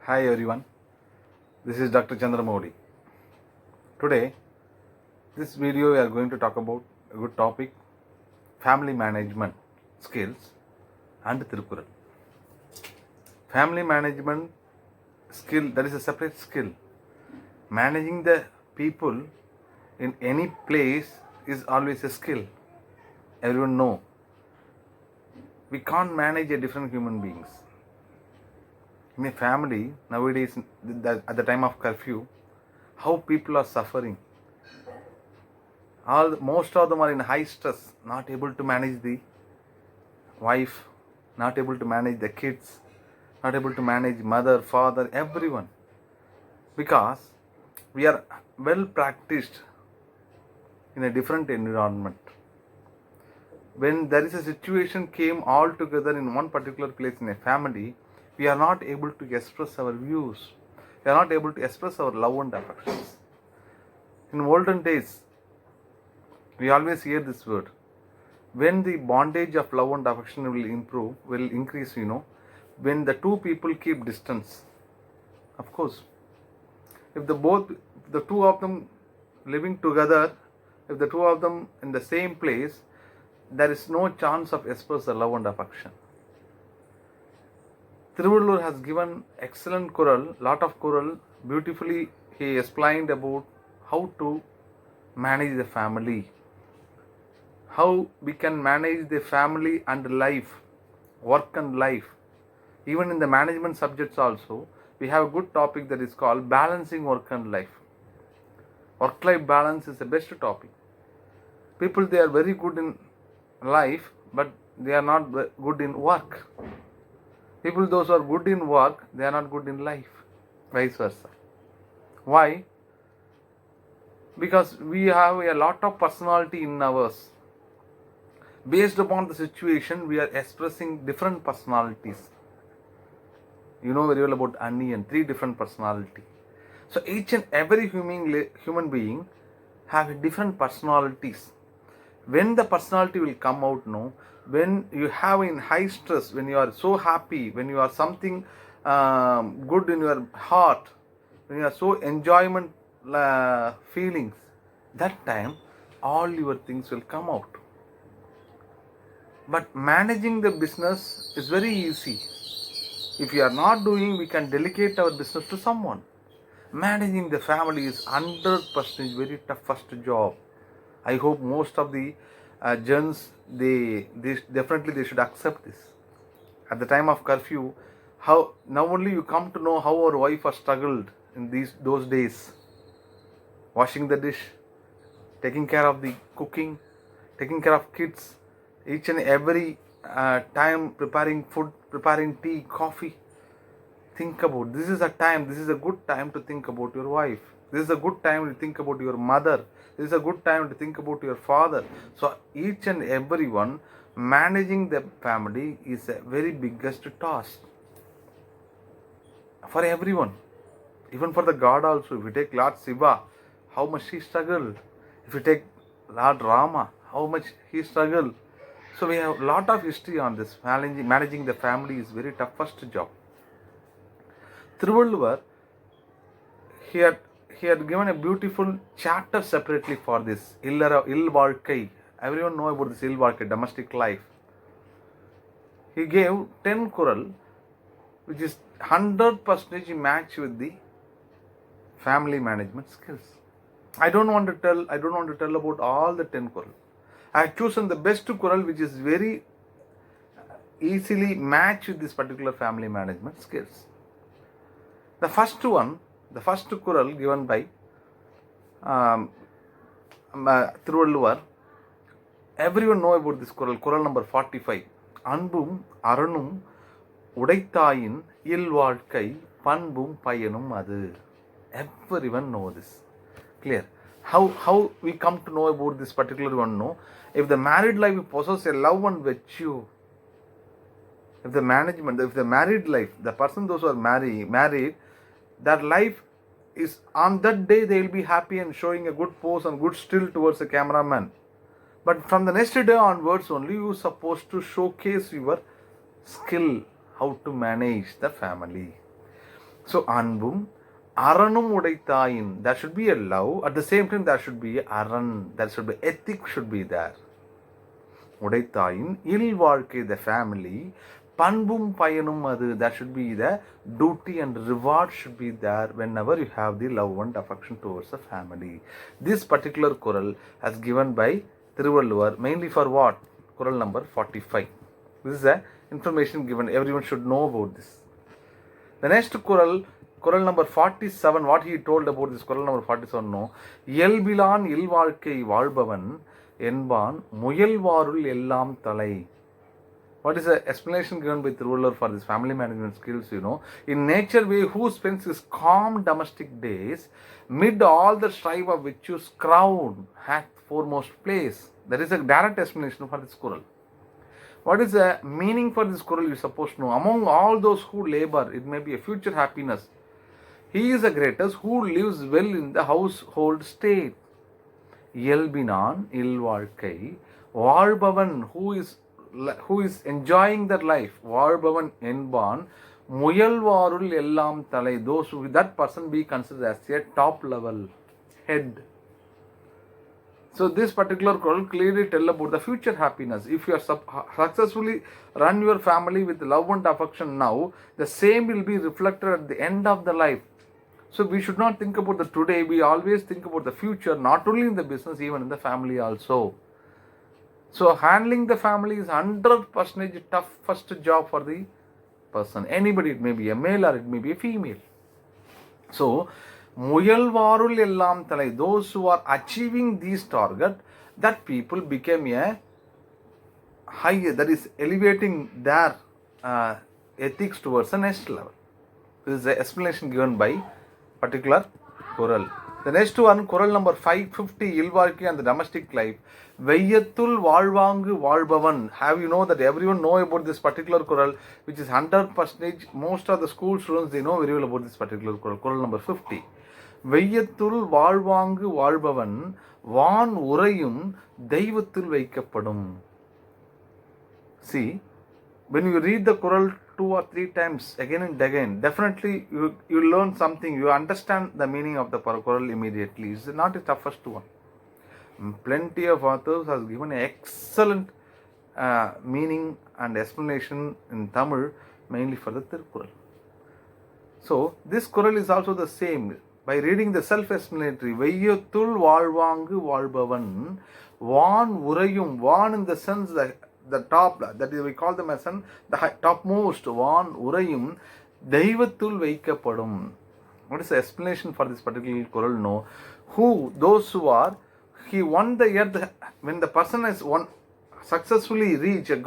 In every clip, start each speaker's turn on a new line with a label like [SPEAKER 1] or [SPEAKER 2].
[SPEAKER 1] Hi everyone, this is Dr. Chandramodi. Today, this video we are going to talk about a good topic, family management skills and Tirukural. Family management skill, that is a separate skill. Managing the people in any place is always a skill. Everyone know. We can't manage a different human beings. In a family, nowadays, at the time of curfew, how people are suffering. Most of them are in high stress, not able to manage the wife, not able to manage the kids, not able to manage mother, father, everyone. Because we are well practiced in a different environment. When there is a situation came all together in one particular place in a family, we are not able to express our views. We are not able to express our love and affections. In olden days, we always hear this word. When the bondage of love and affection will increase, when the two people keep distance. Of course, if the two of them living together, if the two of them in the same place, there is no chance of express the love and affection. Tiruvallur has given excellent Kural, lot of Kural. Beautifully he explained about how to manage the family, how we can manage the family and life, work and life. Even in the management subjects also, we have a good topic that is called balancing work and life. Work-life balance is the best topic. People, they are very good in life, but they are not good in work. People, those who are good in work, they are not good in life. Vice versa. Why? Because we have a lot of personality in ours. Based upon the situation, we are expressing different personalities. You know very well about onion, 3 different personality. So each and every human being have different personalities. When the personality will come out, when you have in high stress, when you are so happy, when you are something good in your heart, when you are so enjoyment feelings, that time all your things will come out. But managing the business is very easy. If you are not doing, we can delegate our business to someone. Managing the family is 100% very toughest job. I hope most of the gens, they definitely they should accept this. At the time of curfew, now only you come to know how our wife has struggled in those days. Washing the dish, taking care of the cooking, taking care of kids, each and every time preparing food, preparing tea, coffee. Think about this is a good time to think about your wife. This is a good time to think about your mother. This is a good time to think about your father. So each and everyone, managing the family is a very biggest task for everyone. Even for the God also. If you take Lord Shiva, how much he struggled. If you take Lord Rama, how much he struggled. So we have a lot of history on this. Managing the family is very toughest job. Tiruvallur, he had given a beautiful chapter separately for this. Ilvalkai. Everyone know about this Ilvalkai, domestic life. He gave 10 Kural, which is 100% match with the family management skills. I don't want to tell about all the 10 Kural. I have chosen the best Kural, which is very easily match with this particular family management skills. The first Kural given by Tiruvallur, everyone know about this Kural number 45. Anbum Aranum Udaithayin Ilvalkai Panbum Payanum Adu. Everyone know this. Clear? How we come to know about this particular one? No, if the married life possesses a love and virtue, if the married life, the person those who are married, their life is on that day they will be happy and showing a good pose and good still towards the cameraman. But from the next day onwards only you are supposed to showcase your skill how to manage the family. So அன்பும் அறனும் உடைத்தாயின், there should be a love, at the same time there should be a aran, there should be ethics should be there. உடைத்தாயின் இல் வாழ்க்கை, the family, பண்பும் பயனும் அது, that should be the duty and reward should be there whenever you have the love and affection towards the family. This particular kural has given by Thiruvalluvar mainly for what? Kural number 45. This is the information given, everyone should know about this. The next kural number 47, what he told about this kural number 47, no, இயல்பிலான் இல்வாழ்க்கை வாழ்பவன் என்பான் முயல்வாருள் எல்லாம் தலை. What is the explanation given by Thiruvalluvar for this family management skills? In nature way, who spends his calm domestic days mid all the strife of virtues crown hath foremost place. There is a direct explanation for this kural. What is the meaning for this kural? You supposed to know. Among all those who labor, it may be a future happiness, he is the greatest who lives well in the household state. இயல்பினான் இல்வாழ்க்கை வாழ்பவன், who is enjoying their life, வாழ்பவன் என்பான் முயல்வாருள் எல்லாம் தலை, those who that person be considered as a top level head. So this particular quote clearly tell about the future happiness. If you are successfully run your family with love and affection now, the same will be reflected at the end of the life. So we should not think about the today, we always think about the future, not only in the business, even in the family also. So handling the family is 100% toughest job for the person. Anybody, it may be a male or it may be a female. So முயல்வாருள் எல்லாம் தலை, those who are achieving these target, that people became a higher, that is elevating their ethics towards the next level. This is the explanation given by particular kural. The next one, kural number 550, இல்வாழ்க்கை and the domestic life. வெய்யத்துள் வாழ்வாங்கு வாழ்பவன். Have you know that everyone know about this particular kural, which is 100%, most of the school students, they know very well about this particular kural. Kural number 50. வெய்யத்துள் வாழ்வாங்கு வாழ்பவன் வான் உறையும் தெய்வத்தில் வைக்கப்படும். See, when you read the kural 2 or 3 times again and again, definitely you learn something, you understand the meaning of the kural immediately. It's not the toughest one. Plenty of authors has given an excellent meaning and explanation in Tamil, mainly for the Tirukkural. So this kural is also the same. By reading the self-explanatory, வெய்யத்துள் வாழ்வாங்கு வாழ்பவன் வான் உறையும், வான் in the sense that the top, that is we call them as the topmost, வான் உறையும் தெய்வத்துள் வைக்கப்படும். What is the explanation for this particular kural? No, who, those who are, he won the earth, when the person has successfully reached,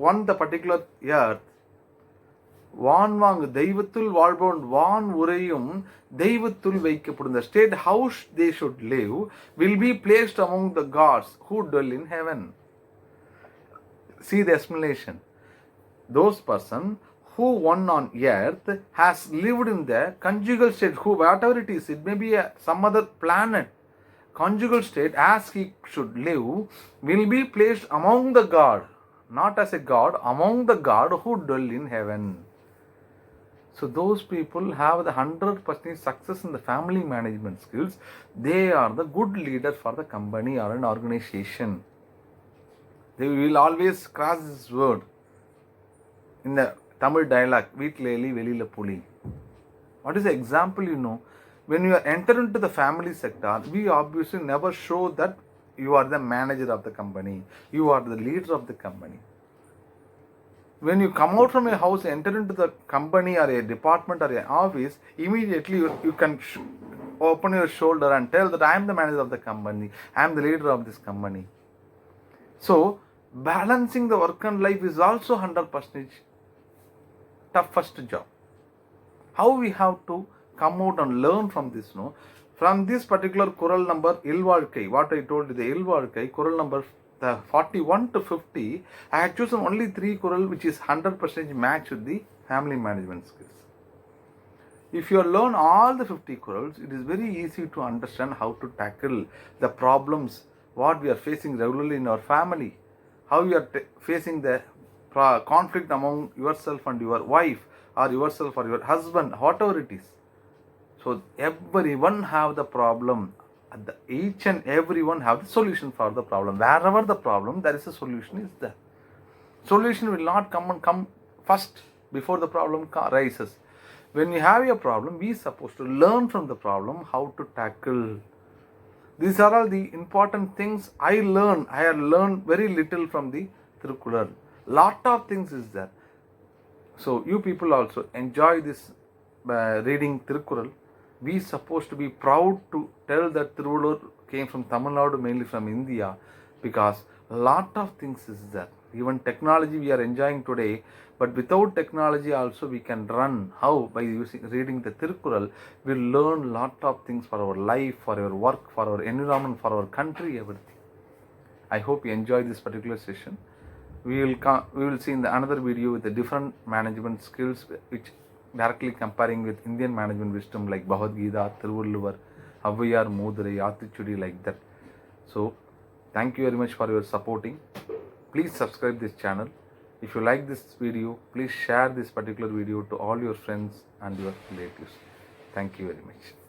[SPEAKER 1] won the particular earth, வான்வாங்கு தெய்வத்துள் வாழ்பவன் வான் உறையும் தெய்வத்துள் வைக்கப்படும், the state house they should live will be placed among the gods who dwell in heaven. See the explanation. Those person who won on earth has lived in the conjugal state, who whatever it is, it may be some other planet, conjugal state as he should live, will be placed among the god, not as a god, among the god who dwell in heaven. So those people have the 100% success in the family management skills. They are the good leader for the company or an organization. They will always cross this word in the Tamil dialogue, வீட்ல எலி வெளியில புலி. What is the example? When you enter into the family sector, we obviously never show that you are the manager of the company, you are the leader of the company. When you come out from a house, enter into the company or a department or an office, immediately you can open your shoulder and tell that I am the manager of the company, I am the leader of this company. So balancing the work and life is also 100% toughest job. How we have to come out and learn from this? From this particular kural number ilvalkai, what I told you, the ilvalkai kural number 41 to 50, I had chosen only 3 kural which is 100% match with the family management skills. If you learn all the 50 kurals, it is very easy to understand how to tackle the problems what we are facing regularly in our family, how you are facing the conflict among yourself and your wife or yourself or your husband, whatever it is. So everyone have the problem. Each and everyone have the solution for the problem. Wherever the problem, there is a solution is there. Solution will not come first before the problem rises. When you have a problem, we are supposed to learn from the problem how to tackle. These are all the important things I learned. I have learned very little from the Tirukkural. Lot of things is there. So you people also enjoy this reading Tirukkural. We supposed to be proud to tell that Tiruvallur came from Tamil Nadu, mainly from India, because lot of things is there. Even technology we are enjoying today, but without technology also we can run. How? By reading the Tirukkural, we learn lot of things for our life, for our work, for our environment, for our country, everything. I hope you enjoy this particular session. We will see in the another video with the different management skills which directly comparing with Indian management wisdom like Bhagavad Gita, Tiruvallur, Avvaiyar, Modurai, Aathichudi, like that. So thank you very much for your supporting. Please subscribe this channel. If you like this video, please share this particular video to all your friends and your relatives. Thank you very much.